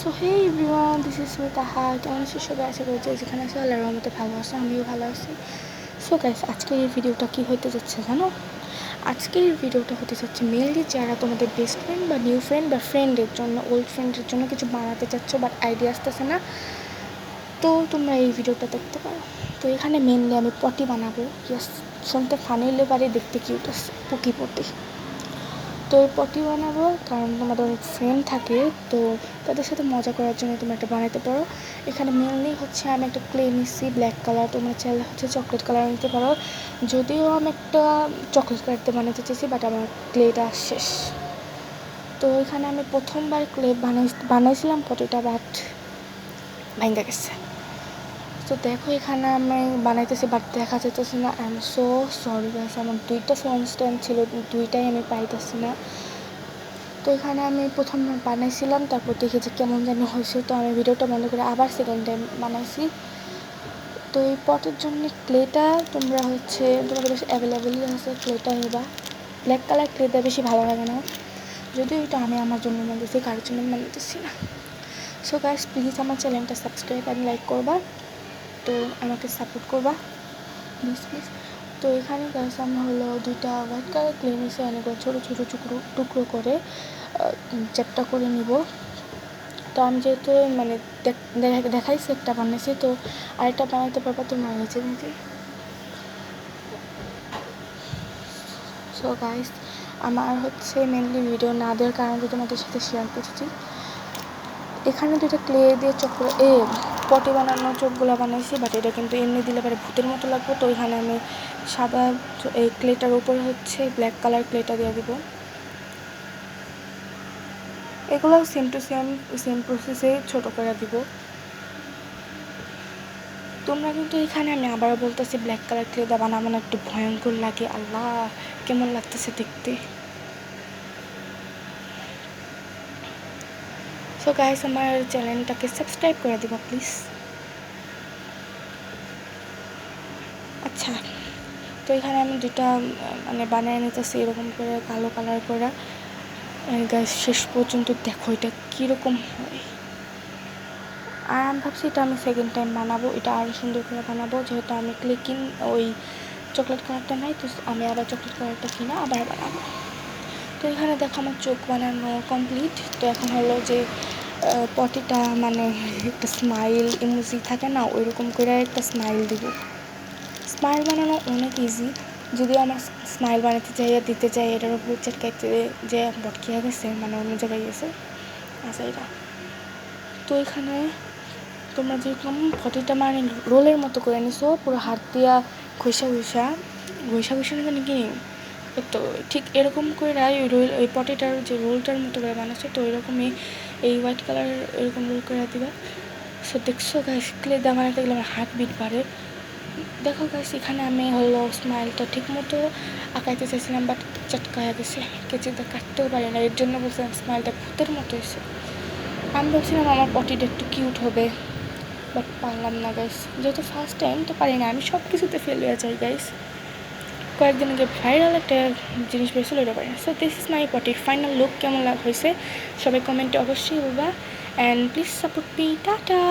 So hey everyone, this is me Taha. কেমন আছি সবাই? আশা করি যেখানে আছে আল্লাহর রহমতে ভালো আছে, আমিও ভালো আছি। সো গাইস, আজকের এই ভিডিওটা কী হতে যাচ্ছে জানো? আজকের এই ভিডিওটা হতে যাচ্ছে মেনলি যারা তোমাদের বেস্ট ফ্রেন্ড বা নিউ ফ্রেন্ড বা ফ্রেন্ডের জন্য, ওল্ড ফ্রেন্ডের জন্য কিছু বানাতে চাচ্ছ বাট আইডিয়া আসতেছে না, তো তোমরা এই ভিডিওটা দেখতে পারো। তো এখানে মেনলি আমি পটি বানাবো। ইয়াস, শুনতে ফানি লেবারে, দেখতে কিউট আছে, পুকি পটি। তো পটি বানাবো কারণ তোমাদের অনেক ফ্রেন্ড থাকে, তো তাদের সাথে মজা করার জন্য তোমরা একটা বানাতে পারো। এখানে মেনলি হচ্ছে আমি একটা ক্লে নিচ্ছি ব্ল্যাক কালার, তোমরা চাইলে হচ্ছে চকলেট কালার নিতে পারো। যদিও আমি একটা চকলেট কালারতে বানাতে চেয়েছি বাট আমার ক্লেটা শেষ। তো এখানে আমি প্রথমবার ক্লে বানাইছিলাম পটিটা, বাট ভেঙে গেছে। তো দেখো এখানে আমি বানাইতেছি বাট দেখা যেতেছে না। I am so sorry guys, আমার দুইটা ফোন স্ট্যান্ড ছিল, দুইটাই আমি পাইতেছি না। তো এখানে আমি প্রথম বানাইছিলাম, তারপর দেখি যে কেমন জানি হয়েছে, তো আমি ভিডিওটা বন্ধ করে আবার সেকেন্ড টাইম বানাইছি। তো এই পটের জন্য ক্লেটা তোমরা হচ্ছে তোমাদের বেশি অ্যাভেলেবেলই আছে, ক্লেটা নেবা। ব্ল্যাক কালার ক্লেটা বেশি ভালো লাগে না, যদিও এটা আমি আমার জন্য বানাতেছি, কারোর জন্য বানাতেছি না। সো গাইস, প্লিজ আমার চ্যানেলটা সাবস্ক্রাইব অ্যান্ড লাইক করবা, তো আমাকে সাপোর্ট করবা প্লিজ প্লিজ। তো এখানে গাইস আমি হলো দুইটা হোয়াইট কালার ক্লে নিয়েছি, অনেকগুলো ছোটো ছোটো টুকরো করে চ্যাপটা করে নিব। তো আমি যেহেতু মানে দেখাইছি একটা বানিয়েছি, তো আরেকটা বানাতে পারবা তোমরা নিজে নিজে। সো গাইস, আমার হচ্ছে মেনলি ভিডিও না দেওয়ার কারণে তোমাদের সাথে শেয়ার করছি। এখানে দুটো ক্লে দিয়ে পটি বানানোর চোখগুলো বানাইছি, বাট এটা কিন্তু এমনি দিলে পরে ভূতের মতো লাগবে। তো এখানে আমি সাদা এই ক্লেটার উপরে হচ্ছে ব্ল্যাক কালার ক্লেটা দিয়ে দেবো। এগুলো সেম টু সেম প্রসেসে ছোটো করে দিব। তোমরা কিন্তু এখানে আমি আবারও বলতেছি ব্ল্যাক কালার ক্লেটা বানাবো না, একটু ভয়ঙ্কর লাগে। আল্লাহ, কেমন লাগতেছে দেখতে। সো গাইস, আমার চ্যানেলটাকে সাবস্ক্রাইব করে দিবা প্লিজ। আচ্ছা, তো এখানে আমি দুটা মানে বানিয়ে নিতেছি এরকম করে কালো কালার করে। গাইস, শেষ পর্যন্ত দেখো এটা কীরকম হয়। আর আমি ভাবছি এটা আমি সেকেন্ড টাইম বানাবো, এটা আরও সুন্দর করে বানাবো, যেহেতু আমি ওই চকলেট কালারটা নাই, তো আমি আবার চকলেট কালারটা কিনা আবার বানাবো। তো এখানে দেখো আমার চোখ বানানো কমপ্লিট। তো এখন হলো যে পটিটা মানে একটা স্মাইল ইমোজি থাকে না, ওই রকম করে একটা স্মাইল দিব। স্মাইল বানানো অনেক ইজি, যদিও আমার স্মাইল বানাতে দিতে চাই এটার উপর চেটকাইতে যে বটকিয়া গেছে, মানে অন্য জায়গায় গেছে আচ্ছা এটা। তো এখানে তোমরা যেরকম পটিটা মানে রোলের মতো করে নিছো, পুরো হাত দিয়া ঘষা জানি কি, তো ঠিক এরকম করে ওই পটিটার যে রোলটার মতো করে বানাচ্ছে, তো এরকমই এই হোয়াইট কালার এরকম রোল করে দিবা। সো দেখছো গাইস, ক্লে দিয়ে বানাতে গেলে আমার হার্ট বিট বাড়ে। দেখো গাইস, এখানে আমি হলো স্মাইলটা ঠিক মতো আঁকাইতে চাইছিলাম, বাট চটকায়া গেছে, কেচিতে কাটতেও পারি না। এর জন্য বলছিলাম স্মাইলটা ভূতের মতো হয়েছে। আমি ভাবছিলাম আমার পটিটা একটু কিউট হবে, বাট পারলাম না গাইস, যেহেতু ফার্স্ট টাইম তো পারি না, আমি সব কিছুতে ফেল হয়ে যাই গাইস। কয়েকদিন আগে ভাইরাল একটা জিনিস বেরিয়েছিল, এটা পারি না। সো দিস ইজ মাই পটির ফাইনাল লুক। কেমন হয়েছে সবাই কমেন্টে অবশ্যই বলবা, and please support me. Tata.